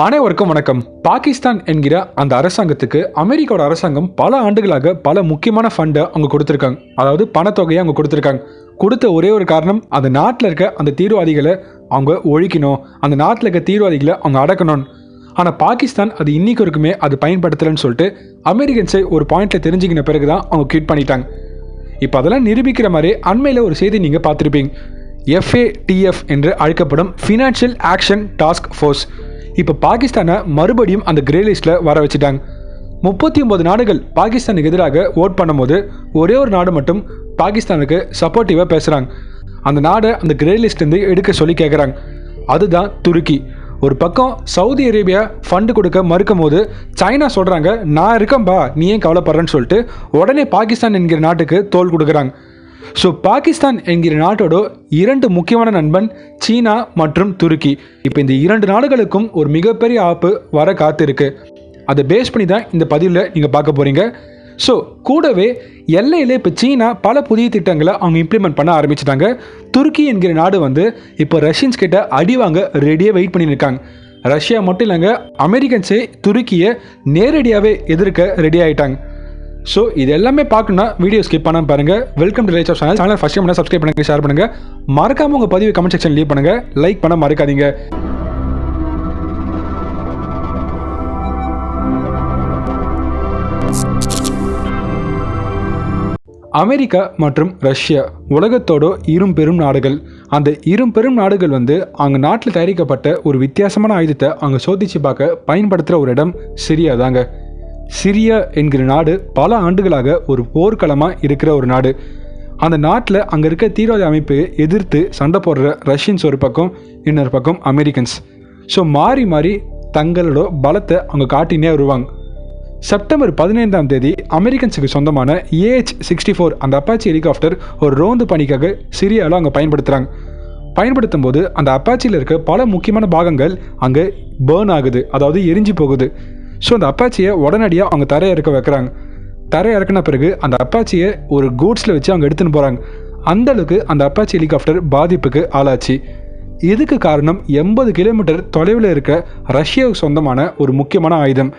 அனைவருக்கும் வணக்கம். பாகிஸ்தான் என்கிற அந்த அரசாங்கத்துக்கு அமெரிக்காவோட அரசாங்கம் பல ஆண்டுகளாக பல முக்கியமான ஃபண்டை அவங்க கொடுத்துருக்காங்க. அதாவது பணத்தொகையை அவங்க கொடுத்துருக்காங்க. கொடுத்த ஒரே ஒரு காரணம், அந்த நாட்டில் இருக்க அந்த தீவிரவாதிகளை அவங்க ஒழிக்கணும், அந்த நாட்டில் இருக்க தீவிரவாதிகளை அவங்க அடக்கணும். ஆனால் பாகிஸ்தான் அது இன்னைக்கு வரைக்குமே அது பயன்படுத்தலைன்னு சொல்லிட்டு அமெரிக்கன்ஸை ஒரு பாயிண்ட்ல தெரிஞ்சுக்கின பிறகு தான் அவங்க க்விட் பண்ணிட்டாங்க. இப்போ அதெல்லாம் நிரூபிக்கிற மாதிரி அண்மையில் ஒரு செய்தி நீங்கள் பார்த்துருப்பீங்க. FATF என்று அழைக்கப்படும் ஃபினான்ஷியல் ஆக்ஷன் டாஸ்க் ஃபோர்ஸ் இப்போ பாகிஸ்தானை மறுபடியும் அந்த கிரே லிஸ்ட்டில் வர வச்சுட்டாங்க. 39 நாடுகள் பாகிஸ்தானுக்கு எதிராக ஓட் பண்ணும்போது ஒரே ஒரு நாடு மட்டும் பாகிஸ்தானுக்கு சப்போர்ட்டிவாக பேசுகிறாங்க. அந்த நாடை அந்த கிரே லிஸ்ட்லேருந்து எடுக்க சொல்லி கேட்குறாங்க. அதுதான் துருக்கி. ஒரு பக்கம் சவுதி அரேபியா ஃபண்டு கொடுக்க மறுக்கும் போது சைனா சொல்கிறாங்க, நான் இருக்கேன்பா, நீ ஏன் கவலைப்படுறேன்னு சொல்லிட்டு உடனே பாகிஸ்தான் என்கிற நாட்டுக்கு தோல் கொடுக்குறாங்க. ஸோ பாகிஸ்தான் என்கிற நாட்டோட இரண்டு முக்கியமான நண்பன் சீனா மற்றும் துருக்கி. இப்போ இந்த இரண்டு நாடுகளுக்கும் ஒரு மிகப்பெரிய ஆப்பு வர காத்து இருக்கு. அதை பேஸ் பண்ணி தான் இந்த பதிவில் நீங்கள் பார்க்க போகிறீங்க. ஸோ கூடவே எல்லையில் இப்போ சீனா பல புதிய திட்டங்களை அவங்க இம்ப்ளிமெண்ட் பண்ண ஆரம்பிச்சிட்டாங்க. துருக்கி என்கிற நாடு இப்போ ரஷ்யன்ஸ் கிட்ட அடி வாங்க ரெடியாக வெயிட் பண்ணியிருக்காங்க. ரஷ்யா மட்டும் இல்லைங்க, அமெரிக்கன்ஸே துருக்கியை நேரடியாகவே எதிர்க்க ரெடி ஆகிட்டாங்க. ஸோ இது எல்லாமே பார்க்கணுன்னா வீடியோ ஸ்கிப் பண்ணாமல் பாருங்கள். Welcome to rights of channel first time subscribe பண்ணுங்கள், ஷேர் பண்ணுங்கள், மறக்காமல் உங்கள் பதிவு கமெண்ட் செக்ஷன் லீவ் பண்ணுங்கள், லைக் பண்ண மறக்காதீங்க. அமெரிக்கா மற்றும் ரஷ்யா உலகத்தோட பெரும் நாடுகள். அந்த பெரும் நாடுகள் அவங்க நாட்டில் தயாரிக்கப்பட்ட ஒரு வித்தியாசமான ஆயுதத்தை அவங்க சோதிச்சு பார்க்க பயன்படுத்துகிற ஒரு இடம் சிரியா தாங்க. சிரியா என்கிற நாடு பல ஆண்டுகளாக ஒரு போர்க்களமாக இருக்கிற ஒரு நாடு. அந்த நாட்டில் அங்கே இருக்க தீவிரவாத அமைப்பை எதிர்த்து சண்டை போடுற ரஷ்யன்ஸ் ஒரு பக்கம், இன்னொரு பக்கம் அமெரிக்கன்ஸ். ஸோ மாறி மாறி தங்களோட பலத்தை அவங்க காட்டினே வருவாங்க. செப்டம்பர் 15ஆம் தேதி அமெரிக்கன்ஸுக்கு சொந்தமான AH-64 அந்த அப்பாச்சி ஹெலிகாப்டர் ஒரு ரோந்து பணிக்காக சிரியாவில் அங்கே பயன்படுத்தும் போது அந்த அப்பாச்சியில் இருக்க பல முக்கியமான பாகங்கள் அங்கே பேர்ன் ஆகுது, அதாவது எரிஞ்சு போகுது. ஸோ அந்த அப்பாச்சியை உடனடியாக அவங்க தரையிறக்க வைக்கிறாங்க. தரையிறக்கின பிறகு அந்த அப்பாச்சியை ஒரு கூட்ஸில் வச்சு அவங்க எடுத்துன்னு போகிறாங்க. அந்தளவுக்கு அந்த அப்பாச்சி ஹெலிகாப்டர் பாதிப்புக்கு ஆளாச்சு. இதுக்கு காரணம் 80 கிலோமீட்டர் தொலைவில் இருக்க ரஷ்யாவுக்கு சொந்தமான ஒரு முக்கியமான ஆயுதம்.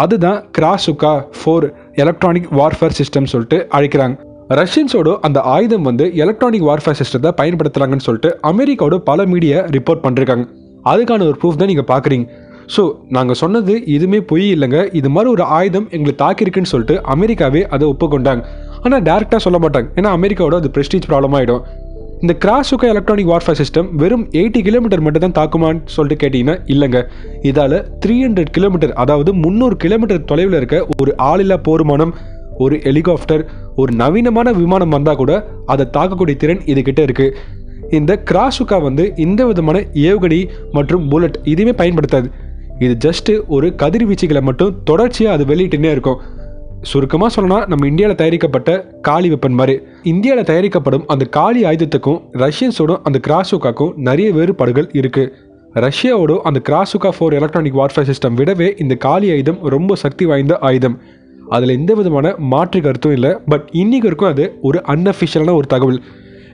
அதுதான் கிராசுகா 4 எலக்ட்ரானிக் வார்ஃபேர் சிஸ்டம் சொல்லிட்டு அழைக்கிறாங்க. ரஷ்யன்ஸோட அந்த ஆயுதம் எலக்ட்ரானிக் வார்ஃபேர் சிஸ்டத்தை பயன்படுத்துகிறாங்கன்னு சொல்லிட்டு அமெரிக்காவோட பல மீடியா ரிப்போர்ட் பண்ணிருக்காங்க. அதுக்கான ஒரு ப்ரூஃப் தான் நீங்கள் பார்க்குறீங்க. ஸோ நாங்கள் சொன்னது இதுவுமே பொய் இல்லைங்க, இது மாதிரி ஒரு ஆயுதம் எங்களை தாக்கியிருக்குன்னு சொல்லிட்டு அமெரிக்காவே அதை ஒப்புக்கொண்டாங்க. ஆனால் டேரெக்டாக சொல்ல மாட்டாங்க, ஏன்னா அமெரிக்காவோட அது ப்ரெஸ்டீஜ் ப்ராப்ளம் ஆகிடும். இந்த கிராசுகா எலக்ட்ரானிக் வார்ஃபேர் சிஸ்டம் வெறும் 80 கிலோமீட்டர் மட்டும் தான் தாக்குமான்னு சொல்லிட்டு கேட்டிங்கன்னா இல்லைங்க. இதால் 300 கிலோமீட்டர், அதாவது 300 கிலோமீட்டர் தொலைவில் இருக்க ஒரு ஆளில்லா போர் விமானம், ஒரு ஹெலிகாப்டர், ஒரு நவீனமான விமானம் வந்தால் கூட அதை தாக்கக்கூடிய திறன் இதுகிட்ட இருக்குது. இந்த கிராசுகா இந்த விதமான ஏவுகணை மற்றும் புல்லட் இதுவுமே பயன்படுத்தாது. இது ஜஸ்ட்டு ஒரு கதிர்வீச்சுகளை மட்டும் தொடர்ச்சியாக அது வெளியிட்டுனே இருக்கும். சுருக்கமாக சொல்லணும்னா நம்ம இந்தியாவில் தயாரிக்கப்பட்ட காலி வெப்பன் மாதிரி. இந்தியாவில் தயாரிக்கப்படும் அந்த காலி ஆயுதத்துக்கும் ரஷ்யன்ஸோட அந்த கிராசுகாக்கும் நிறைய வேறுபாடுகள் இருக்குது. ரஷ்யாவோட அந்த கிராசுகா 4 எலக்ட்ரானிக் வார்ஃபேர் சிஸ்டம் விடவே இந்த காலி ஆயுதம் ரொம்ப சக்தி வாய்ந்த ஆயுதம். அதில் எந்த விதமான மாற்று கருத்தும் இல்லை. பட் இன்னைக்கு வரைக்கும் அது ஒரு அன்அஃபிஷியலான ஒரு தகவல்.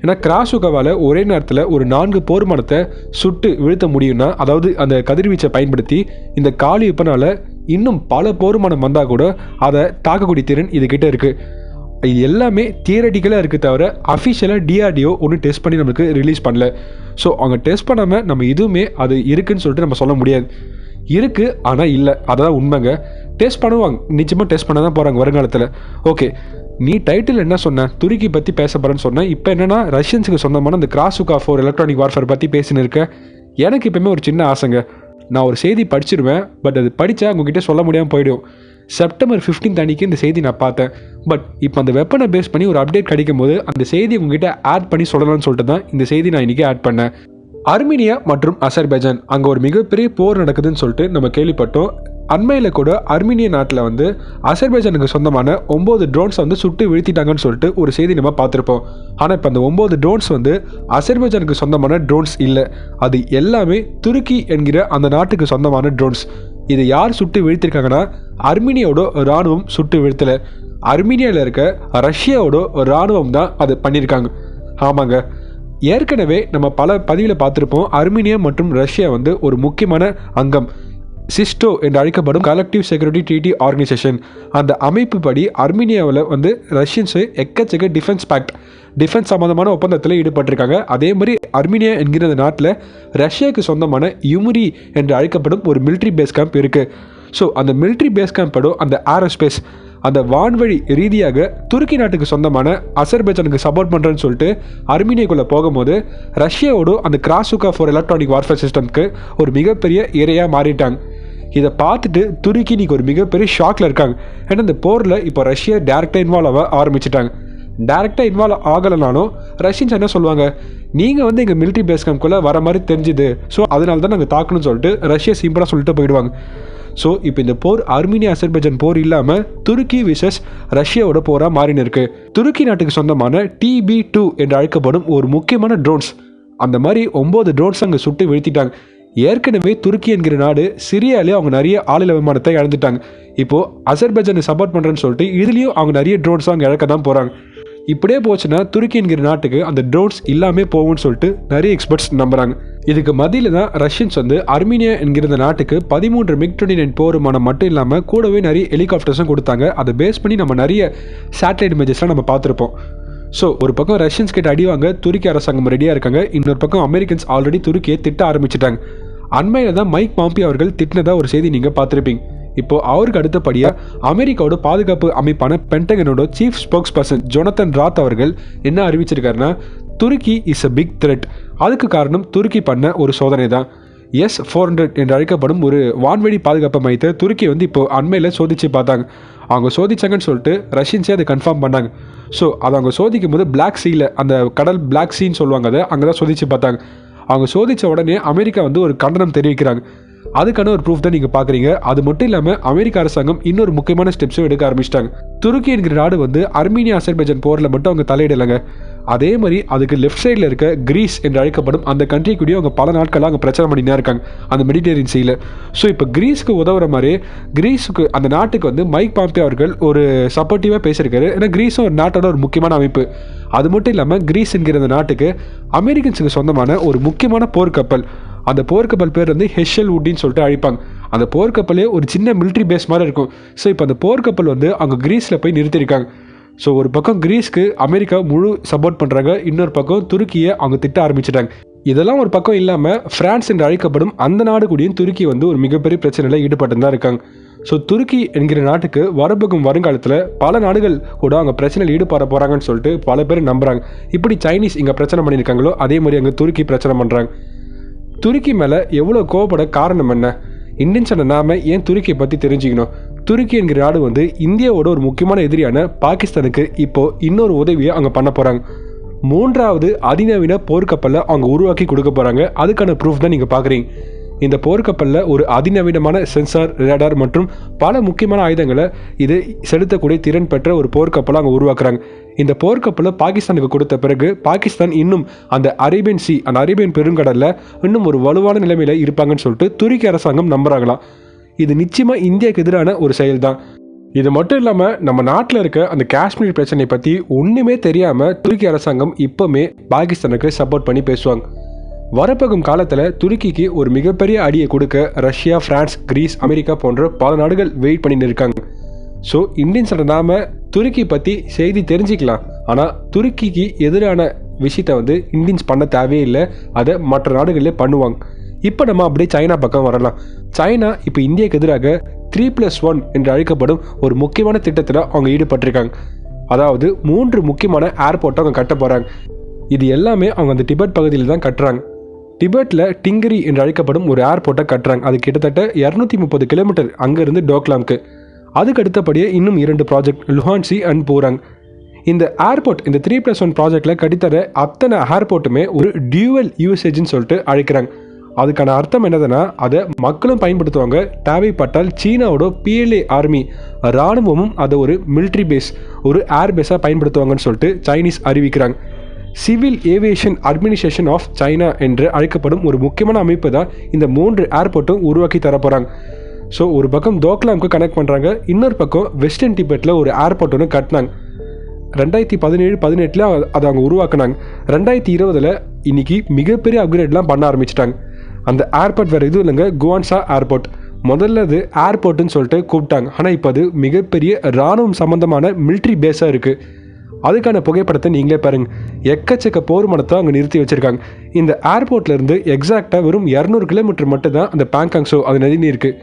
ஏன்னா கிராசுகாவால் ஒரே நேரத்தில் ஒரு 4 போர் விமானத்தை சுட்டு வீழ்த்த முடியும்னா, அதாவது அந்த கதிர்வீச்சை பயன்படுத்தி இந்த காலி வெப்பனால் இன்னும் பல போர் விமானம் வந்தால் கூட அதை தாக்கக்கூடிய திறன் இதுகிட்ட இருக்குது. இது எல்லாமே தியரட்டிக்கலாக இருக்குது, தவிர அஃபிஷியலாக DRDO ஒன்று டெஸ்ட் பண்ணி நமக்கு ரிலீஸ் பண்ணல. ஸோ அவங்க டெஸ்ட் பண்ணாமல் நம்ம இதுவுமே அது இருக்குதுன்னு சொல்லிட்டு நம்ம சொல்ல முடியாது. இருக்குது ஆனால் இல்லை, அதான் உண்மைங்க. டெஸ்ட் பண்ணுவாங்க, நிச்சயமாக டெஸ்ட் பண்ண தான் போகிறாங்க வருங்காலத்தில். ஓகே, நீ டைட்டில் என்ன சொன்ன, துருக்கி பற்றி பேச போகிறேன்னு சொன்னேன். இப்போ என்னென்னா ரஷ்யன்ஸுக்கு சொந்தமான அந்த கிராசுகா 4 எலக்ட்ரானிக் வார்ஃபேர் பற்றி பேசின்னு இருக்கேன். எனக்கு எப்பவுமே ஒரு சின்ன ஆசைங்க, நான் ஒரு செய்தி படிச்சிருவேன், பட் அது படித்தா உங்ககிட்ட சொல்ல முடியாமல் போயிடும். செப்டம்பர் 15 அன்றைக்கி இந்த செய்தி நான் பார்த்தேன். பட் இப்போ அந்த வெப்பனை பேஸ் பண்ணி ஒரு அப்டேட் கிடைக்கும் போது அந்த செய்தி உங்ககிட்ட ஆட் பண்ணி சொல்லலாம்னு சொல்லிட்டு தான் இந்த செய்தி நான் இன்றைக்கி ஆட் பண்ணேன். அர்மீனியா மற்றும் அசர்பைஜான் அங்கே ஒரு மிகப்பெரிய போர் நடக்குதுன்னு சொல்லிட்டு நம்ம கேள்விப்பட்டோம். அண்மையில் கூட அர்மீனியா நாட்டில் அசர்பைஜானுக்கு சொந்தமான 9 ட்ரோன்ஸ் சுட்டு வீழ்த்திட்டாங்கன்னு சொல்லிட்டு ஒரு செய்தி நம்ம பார்த்துருப்போம். ஆனால் இப்போ அந்த 9 ட்ரோன்ஸ் அசர்பைஜானுக்கு சொந்தமான ட்ரோன்ஸ் இல்லை, அது எல்லாமே துருக்கி என்கிற அந்த நாட்டுக்கு சொந்தமான ட்ரோன்ஸ். இதை யார் சுட்டு வீழ்த்திருக்காங்கன்னா அர்மீனியாவோட இராணுவம் சுட்டு வீழ்த்தலை, அர்மீனியாவில் இருக்க ரஷ்யாவோட இராணுவம் தான் அது பண்ணியிருக்காங்க. ஆமாங்க, ஏற்கனவே நம்ம பல பதிவில் பார்த்துருப்போம். அர்மீனியா மற்றும் ரஷ்யா ஒரு முக்கியமான அங்கம். சிஸ்டோ என்று அழைக்கப்படும் கலெக்டிவ் செக்யூரிட்டி ட்ரீட்டி ஆர்கனைசேஷன். அந்த அமைப்பு படி அர்மீனியாவில் வந்து ரஷ்யன்ஸு எக்கச்சக்க டிஃபென்ஸ் சம்மந்தமான ஒப்பந்தத்தில் ஈடுபட்டிருக்காங்க. அதே மாதிரி அர்மீனியா என்கிற அந்த நாட்டில் ரஷ்யாவுக்கு சொந்தமான யுமுரி என்று அழைக்கப்படும் ஒரு மிலிட்ரி பேஸ் கேம்ப் இருக்குது. ஸோ அந்த மிலிட்ரி பேஸ் கேம்போட அந்த ஏரோஸ்பேஸ் அந்த வான்வழி ரீதியாக துருக்கி நாட்டுக்கு சொந்தமான அசர்பைஜானுக்கு சப்போர்ட் பண்ணுறேன்னு சொல்லிட்டு அர்மீனியாக்குள்ளே போகும்போது ரஷ்யாவோட அந்த கிராசுகா ஃபார் எலக்ட்ரானிக் வார்ஃபேர் சிஸ்டம்க்கு ஒரு மிகப்பெரிய இரையாக மாறிட்டாங்க. இதை பார்த்துட்டு துருக்கி இன்னைக்கு ஒரு மிகப்பெரிய ஷாக்கில் இருக்காங்க. ஏன்னா இந்த போரில் இப்போ ரஷ்யா டேரெக்டாக இன்வால்வ் ஆக ஆரம்பிச்சிட்டாங்க. டேரெக்டாக இன்வால்வ் ஆகலைனாலும் ரஷ்யன்ஸ் என்ன சொல்லுவாங்க, நீங்கள் வந்து எங்கள் மிலிட்ரி பேஸ் கேம்ப்குள்ளே வர மாதிரி தெரிஞ்சுது, ஸோ அதனால தான் நாங்கள் தாக்கணும்னு சொல்லிட்டு ரஷ்யா சிம்பிளாக சொல்லிட்டு போயிடுவாங்க. ஸோ இப்போ இந்த போர் அர்மீனியா அசர்பைஜான் போர் இல்லாமல் துருக்கி விசஸ் ரஷ்யாவோட போராக மாறினு இருக்கு. துருக்கி நாட்டுக்கு சொந்தமான TB2 என்று அழைக்கப்படும் ஒரு முக்கியமான ட்ரோன்ஸ், அந்த மாதிரி 9 ட்ரோன்ஸ் அங்கே சுட்டு வீழ்த்திட்டாங்க. ஏற்கனவே துருக்கி என்கிற நாடு சிரியாலே அவங்க நிறைய ஆளில்லா விமானத்தை இழந்துட்டாங்க. இப்போது அசர்பைஜானை சப்போர்ட் பண்ணுறேன்னு சொல்லிட்டு இதுலேயும் அவங்க நிறைய ட்ரோன்ஸ் அங்கே இழக்க தான் போகிறாங்க. இப்படியே போச்சுன்னா துருக்கி என்கிற நாட்டுக்கு அந்த ட்ரோன்ஸ் இல்லாமல் போகும்னு சொல்லிட்டு நிறைய எக்ஸ்பர்ட்ஸ் நம்புறாங்க. இதுக்கு மத்தியில் தான் ரஷ்யன்ஸ் வந்து அர்மீனியா என்கிற நாட்டுக்கு 13 MiG-29 போர் விமானம் மட்டும் இல்லாமல் கூடவே நிறைய ஹெலிகாப்டர்ஸும் கொடுத்தாங்க. அதை பேஸ் பண்ணி நம்ம நிறைய சேட்டலைட் இமேஜஸ்லாம் நம்ம பார்த்துருப்போம். ஸோ ஒரு பக்கம் ரஷ்யன்ஸ் கிட்ட அடிவாங்க துருக்கி அரசாங்கம் ரெடியாக இருக்காங்க. இன்னொரு பக்கம் அமெரிக்கன்ஸ் ஆல்ரெடி துருக்கியை திட்ட ஆரம்பிச்சிட்டாங்க. அண்மையில் தான் மைக் பாம்பியோ அவர்கள் திட்டினதா ஒரு செய்தி நீங்கள் பார்த்துருப்பீங்க. இப்போது அவருக்கு அடுத்தபடியாக அமெரிக்காவோட பாதுகாப்பு அமைப்பான பென்டகனோட சீஃப் ஸ்போக்ஸ் பர்சன் ஜொனத்தன் ராத் அவர்கள் என்ன அறிவிச்சிருக்காருன்னா, துருக்கி இஸ் அ பிக் த்ரெட். அதுக்கு காரணம் துருக்கி பண்ண ஒரு சோதனை தான். S-400 என்று அழைக்கப்படும் ஒரு வான்வழி பாதுகாப்பு மையத்தை துருக்கி வந்து இப்போ அண்மையில் சோதிச்சு பார்த்தாங்க. அவங்க சோதிச்சாங்கன்னு சொல்லிட்டு ரஷ்யன்ஸே அதை கன்ஃபார்ம் பண்ணாங்க. ஸோ அதை அவங்க சோதிக்கும் போது பிளாக் சீல அந்த கடல் பிளாக் சீன்னு சொல்லுவாங்க, அதை அங்கே தான் சோதிச்சு பார்த்தாங்க. அவங்க சோதித்த உடனே அமெரிக்கா வந்து ஒரு கண்டனம் தெரிவிக்கிறாங்க. அதுக்கான ஒரு ப்ரூஃப் தான் நீங்கள் பார்க்குறீங்க. அது மட்டும் இல்லாமல் அமெரிக்க அரசாங்கம் இன்னொரு முக்கியமான ஸ்டெப்ஸும் எடுக்க ஆரம்பிச்சிட்டாங்க. துருக்கி என்கிற நாடு வந்து அர்மீனியா அசர்பைஜான் போரில் மட்டும் அவங்க தலையிடலைங்க. அதே மாதிரி அதுக்கு லெஃப்ட் சைடில் இருக்க கிரீஸ் என்று அழைக்கப்படும் அந்த கண்ட்ரி கூடயும் அவங்க பல நாட்களாக அங்கே பிரச்சனை பண்ணினா இருக்காங்க அந்த மெடிட்டரேனியன் சீல. ஸோ இப்போ கிரீஸுக்கு உதவுற மாதிரி கிரீஸுக்கு அந்த நாட்டுக்கு வந்து மைக் பாம்பியோ அவர்கள் ஒரு சப்போர்ட்டிவாக பேசியிருக்காரு. ஏன்னா கிரீஸும் ஒரு நாட்டோட ஒரு முக்கியமான அமைப்பு. அது மட்டும் இல்லாமல் கிரீஸ் என்கிற அந்த நாட்டுக்கு அமெரிக்கன்ஸுக்கு சொந்தமான ஒரு முக்கியமான போர்க்கப்பல், அந்த போர்க்கப்பல் பேர் வந்து ஹெஷல் வுட்டின்னு சொல்லிட்டு அழைப்பாங்க. அந்த போர்க்கப்பலே ஒரு சின்ன மிலிட்ரி பேஸ் மாதிரி இருக்கும். ஸோ இப்போ அந்த போர்க்கப்பல் வந்து அங்கே கிரீஸில் போய் நிறுத்தியிருக்காங்க. ஸோ ஒரு பக்கம் கிரீஸ்க்கு அமெரிக்கா முழு சப்போர்ட் பண்ணுறாங்க, இன்னொரு பக்கம் துருக்கியை அவங்க திட்ட ஆரம்பிச்சிட்டாங்க. இதெல்லாம் ஒரு பக்கம் இல்லாமல் பிரான்ஸ் என்று அழைக்கப்படும் அந்த நாடு கூடயும் துருக்கி வந்து ஒரு மிகப்பெரிய பிரச்சனையில் ஈடுபட்டு தான் இருக்காங்க. ஸோ துருக்கி என்கிற நாட்டுக்கு வரப்போகும் வருங்காலத்தில் பல நாடுகள் கூட அங்கே பிரச்சனையில் ஈடுபட போகிறாங்கன்னு சொல்லிட்டு பல பேர் நம்புகிறாங்க. இப்படி சைனீஸ் இங்கே பிரச்சனை பண்ணியிருக்காங்களோ அதே மாதிரி அங்கே துருக்கி பிரச்சனை பண்ணுறாங்க. துருக்கி மேலே எவ்வளோ கோவப்பட காரணம் என்ன? இந்தியன்ஸான நாம ஏன் துருக்கியை பற்றி தெரிஞ்சுக்கணும்? துருக்கி என்கிற நாடு வந்து இந்தியாவோட ஒரு முக்கியமான எதிரியான பாகிஸ்தானுக்கு இப்போது இன்னொரு உதவியை அங்கே பண்ண போகிறாங்க. 3வது அதிநவீன போர்க்கப்பலை அவங்க உருவாக்கி கொடுக்க போகிறாங்க. அதுக்கான ப்ரூஃப் தான் நீங்கள் பார்க்குறீங்க. இந்த போர்க்கப்பலில் ஒரு அதிநவீனமான சென்சார், ரேடார் மற்றும் பல முக்கியமான ஆயுதங்களை இது செலுத்தக்கூடிய திறன் பெற்ற ஒரு போர்க்கப்பலை அவங்க உருவாக்குறாங்க. இந்த போர்க்கப்பலை பாகிஸ்தானுக்கு கொடுத்த பிறகு பாகிஸ்தான் இன்னும் அந்த அரேபியன் பெருங்கடலில் இன்னும் ஒரு வலுவான நிலைமையில் இருப்பாங்கன்னு சொல்லிட்டு துருக்கி அரசாங்கம் நம்புகிறாங்களாம். இது நிச்சயமாக இந்தியாவுக்கு எதிரான ஒரு செயல் தான். இது மட்டும் இல்லாமல் நம்ம நாட்டில் இருக்க அந்த காஷ்மீர் பிரச்சனையை பற்றி ஒன்றுமே தெரியாமல் துருக்கி அரசாங்கம் இப்போவுமே பாகிஸ்தானுக்கு சப்போர்ட் பண்ணி பேசுவாங்க. வரப்போகும் காலத்தில் துருக்கிக்கு ஒரு மிகப்பெரிய அடியை கொடுக்க ரஷ்யா, பிரான்ஸ், கிரீஸ், அமெரிக்கா போன்ற பல நாடுகள் வெயிட் பண்ணிட்டு இருக்காங்க. ஸோ இந்தியன்ஸோட நாம துருக்கி பற்றி செய்தி தெரிஞ்சிக்கலாம். ஆனால் துருக்கிக்கு எதிரான விஷயத்தை வந்து இந்தியன்ஸ் பண்ண தேவையில்லை, அதை மற்ற நாடுகளே பண்ணுவாங்க. இப்போ நம்ம அப்படியே சைனா பக்கம் வரலாம். சைனா இப்போ இந்தியாவுக்கு எதிராக 3+1 என்று அழைக்கப்படும் ஒரு முக்கியமான திட்டத்தில் அவங்க ஈடுபட்டிருக்காங்க. அதாவது 3 முக்கியமான ஏர்போர்ட்டை அவங்க கட்ட போகிறாங்க. இது எல்லாமே அவங்க அந்த டிபெட் பகுதியில் தான் கட்டுறாங்க. டிபெட்டில் டிங்கரி என்று அழைக்கப்படும் ஒரு ஏர்போர்ட்டை கட்டுறாங்க. அது கிட்டத்தட்ட 230 கிலோமீட்டர் அங்கேருந்து டோக்லாம்க்கு. அதுக்கு அடுத்தபடியே இன்னும் 2 ப்ராஜெக்ட் லுஹான்சி அண்ட் பூராங். இந்த ஏர்போர்ட் இந்த 3+1 ப்ராஜெக்டில் கட்டித்தர அத்தனை ஏர்போர்ட்டுமே ஒரு டியூவல் யூசேஜ்னு சொல்லிட்டு அழைக்கிறாங்க. அதுக்கான அர்த்தம் என்னதுன்னா, அதை மக்களும் பயன்படுத்துவாங்க, தேவைப்பட்டால் சீனாவோட PLA ஆர்மி இராணுவமும் அதை ஒரு மிலிட்ரி பேஸ், ஒரு ஏர் பேஸாக பயன்படுத்துவாங்கன்னு சொல்லிட்டு சைனீஸ் அறிவிக்கிறாங்க. Civil aviation administration of China என்று அழைக்கப்படும் ஒரு முக்கியமான அமைப்பு தான் இந்த 3 ஏர்போர்ட்டும் உருவாக்கி தரப்போகிறாங்க. ஸோ ஒரு பக்கம் தோக்லாம்க்கு கனெக்ட் பண்ணுறாங்க, இன்னொரு பக்கம் வெஸ்டர்ன் டிபெட்டில் ஒரு ஏர்போர்ட் ஒன்று கட்டினாங்க. 2017-18 அதை அவங்க உருவாக்குனாங்க. 2020 இன்னைக்கு மிகப்பெரிய அப்கிரேட்லாம் பண்ண ஆரம்பிச்சிட்டாங்க. அந்த ஏர்போர்ட் வேறு எதுவும் இல்லைங்க, குவான்சா ஏர்போர்ட். முதல்ல அது ஏர்போர்ட்டுன்னு சொல்லிட்டு கூப்பிட்டாங்க. ஆனால் இப்போ அது மிகப்பெரிய இராணுவம் சம்மந்தமான மிலிட்ரி பேஸாக இருக்குது. அதுக்கான புகைப்படத்தை நீங்களே பாருங்கள். எக்கச்சக்க போர் மனத்தை அங்கே நிறுத்தி வச்சுருக்காங்க. இந்த ஏர்போர்ட்லேருந்து எக்ஸாக்டாக வெறும் 200 கிலோமீட்டர் மட்டும் தான் அந்த பாங்காங் ஸோ அது நதி இருக்குது.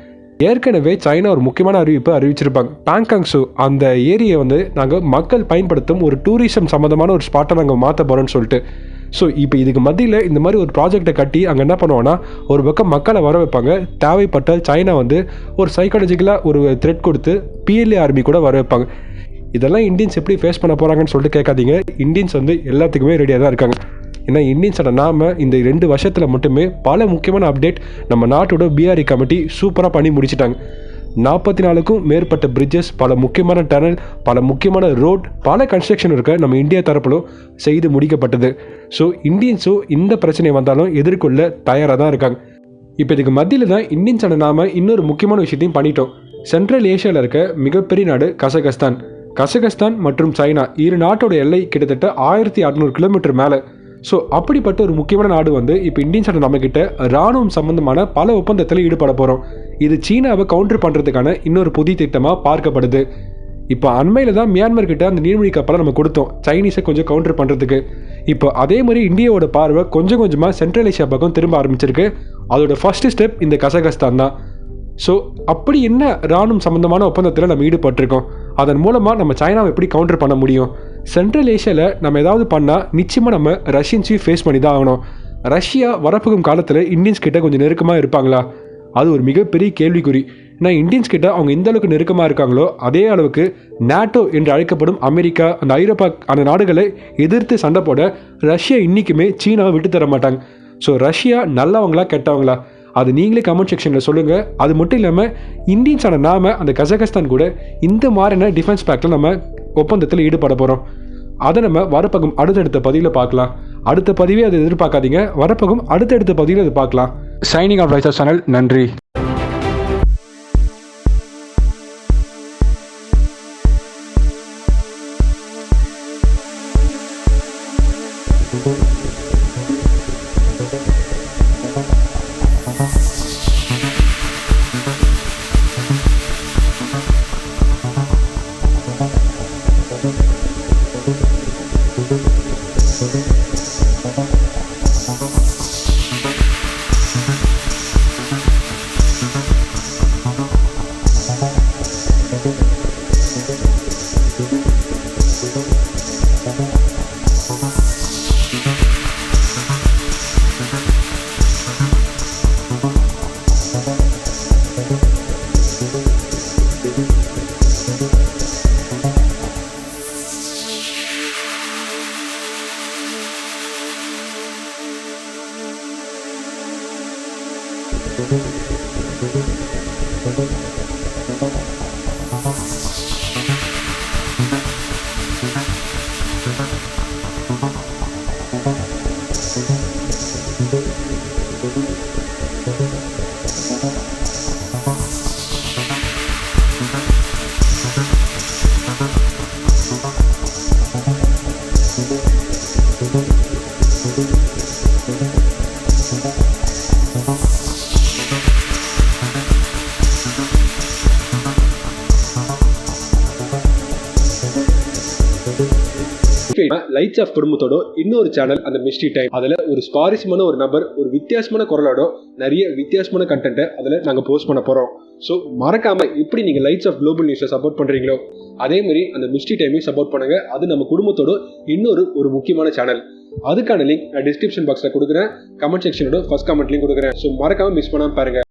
ஏற்கனவே சைனா ஒரு முக்கியமான அறிவிப்பு அறிவிச்சிருப்பாங்க. பாங்காங் ஸோ அந்த ஏரியை வந்து நாங்கள் மக்கள் பயன்படுத்தும் ஒரு டூரிசம் சம்மந்தமான ஒரு ஸ்பாட்டை நாங்கள் மாற்ற போகிறோன்னு சொல்லிட்டு. ஸோ இப்போ இதுக்கு மத்தியில் இந்த மாதிரி ஒரு ப்ராஜெக்டை கட்டி அங்கே என்ன பண்ணுவோன்னா, ஒரு பக்கம் மக்களை வர வைப்பாங்க. தேவைப்பட்டால் சைனா வந்து ஒரு சைக்காலஜிக்கலாக ஒரு த்ரெட் கொடுத்து PLA ஆர்மி கூட வர வைப்பாங்க. இதெல்லாம் இந்தியன்ஸ் எப்படி ஃபேஸ் பண்ண போகிறாங்கன்னு சொல்லிட்டு கேட்காதீங்க. இந்தியன்ஸ் வந்து எல்லாத்துக்குமே ரெடியாக தான் இருக்காங்க. ஏன்னா இந்தியன்ஸோட நாம இந்த 2 வருஷத்தில் மட்டுமே பல முக்கியமான அப்டேட் நம்ம நாட்டோட BRE கமிட்டி சூப்பராக பண்ணி முடிச்சிட்டாங்க. 44க்கும் மேற்பட்ட பிரிட்ஜஸ், பல முக்கியமான டனல், பல முக்கியமான ரோட், பல கன்ஸ்ட்ரக்ஷன் இருக்க நம்ம இந்தியா தரப்பிலும் செய்து முடிக்கப்பட்டது. ஸோ இந்தியன்ஸும் இந்த பிரச்சனை வந்தாலும் எதிர்கொள்ள தயாராக தான் இருக்காங்க. இப்போ இதுக்கு மத்தியில் தான் இந்தியன்ஸான நாம இன்னொரு முக்கியமான விஷயத்தையும் பண்ணிட்டோம். சென்ட்ரல் ஏஷியாவில் இருக்க மிகப்பெரிய நாடு கசகஸ்தான். கசகஸ்தான் மற்றும் சைனா இரு நாட்டோட எல்லை கிட்டத்தட்ட 1600 கிலோமீட்டர் மேலே. ஸோ அப்படிப்பட்ட ஒரு முக்கியமான நாடு வந்து இப்போ இந்தியன்ஸோட நம்மக்கிட்ட இராணுவம் சம்பந்தமான பல ஒப்பந்தத்தில் ஈடுபட போகிறோம். இது சீனாவை கவுண்டர் பண்ணுறதுக்கான இன்னொரு புதிய திட்டமாக பார்க்கப்படுது. இப்போ அண்மையில் தான் மியான்மர் கிட்ட அந்த நீர்மூழ்கி கப்பலை நம்ம கொடுத்தோம், சைனீஸை கொஞ்சம் கவுண்டர் பண்ணுறதுக்கு. இப்போ அதே மாதிரி இந்தியாவோட பார்வை கொஞ்சம் கொஞ்சமாக சென்ட்ரல் ஏஷியா பக்கம் திரும்ப ஆரம்பிச்சிருக்கு. அதோட ஃபர்ஸ்ட் ஸ்டெப் இந்த கசகஸ்தான் தான். ஸோ அப்படி என்ன இராணுவம் சம்மந்தமான ஒப்பந்தத்தில் நம்ம ஈடுபட்டிருக்கோம், அதன் மூலமாக நம்ம சைனாவை எப்படி கவுண்டர் பண்ண முடியும்? சென்ட்ரல் ஏஷியாவில் நம்ம ஏதாவது பண்ணால் நிச்சயமாக நம்ம ரஷ்யன்ஸையும் ஃபேஸ் பண்ணி தான் ஆகணும். ரஷ்யா வரப்போகும் காலத்தில் இந்தியன்ஸ் கிட்ட கொஞ்சம் நெருக்கமாக இருப்பாங்களா? அது ஒரு மிகப்பெரிய கேள்விக்குறி. ஏன்னா இந்தியன்ஸ் கிட்ட அவங்க எந்த அளவுக்கு நெருக்கமாக இருக்காங்களோ அதே அளவுக்கு நேட்டோ என்று அழைக்கப்படும் அமெரிக்கா, அந்த ஐரோப்பா, அந்த நாடுகளை எதிர்த்து சண்டை போட ரஷ்யா இன்றைக்குமே சீனாவை விட்டு தர மாட்டாங்க. ஸோ ரஷ்யா நல்லவங்களா கெட்டவங்களா அது நீங்களே கமெண்ட் செக்ஷனில் சொல்லுங்கள். அது மட்டும் இல்லாமல் இந்தியன்ஸான நாம அந்த கசகஸ்தான் கூட இந்த மாதிரியான டிஃபென்ஸ் பேக்டில் நம்ம ஒப்பந்தத்தில் ஈடுபட போகிறோம். அதை நம்ம வரப்போகும் அடுத்தடுத்த பதிவில் பார்க்கலாம். அடுத்த பதிவே அதை எதிர்பார்க்காதீங்க, வரப்போகும் அடுத்தடுத்த பதிவில் அதை பார்க்கலாம். Signing off riser channel. நன்றி. லைட்ஸ் ஆஃப் குடும்பத்தோட இன்னொரு சேனல் அந்த மிஸ்ட்ரி டைம். அதில் ஒரு சுவாரஸ்யமான ஒரு நபர் ஒரு வித்தியாசமான குரலோட நிறைய வித்தியாசமான கண்டென்ட்டை அதில் நாங்கள் போஸ்ட் பண்ண போகிறோம். ஸோ மறக்காம எப்படி நீங்கள் லைட்ஸ் ஆஃப் குளோபல் நியூஸை சப்போர்ட் பண்ணுறீங்களோ அதே மாதிரி அந்த மிஸ்ட்ரி டைமையும் சப்போர்ட் பண்ணுங்க. அது நம்ம குடும்பத்தோட இன்னொரு முக்கியமான சேனல். அதுக்கான லிங்க் நான் டிஸ்கிரிப்ஷன் பாக்ஸில் கொடுக்குறேன், கமெண்ட் செக்ஷனோட ஃபர்ஸ்ட் கமெண்ட்லையும் கொடுக்குறேன். ஸோ மறக்காம மிஸ் பண்ணாமல் பாருங்க.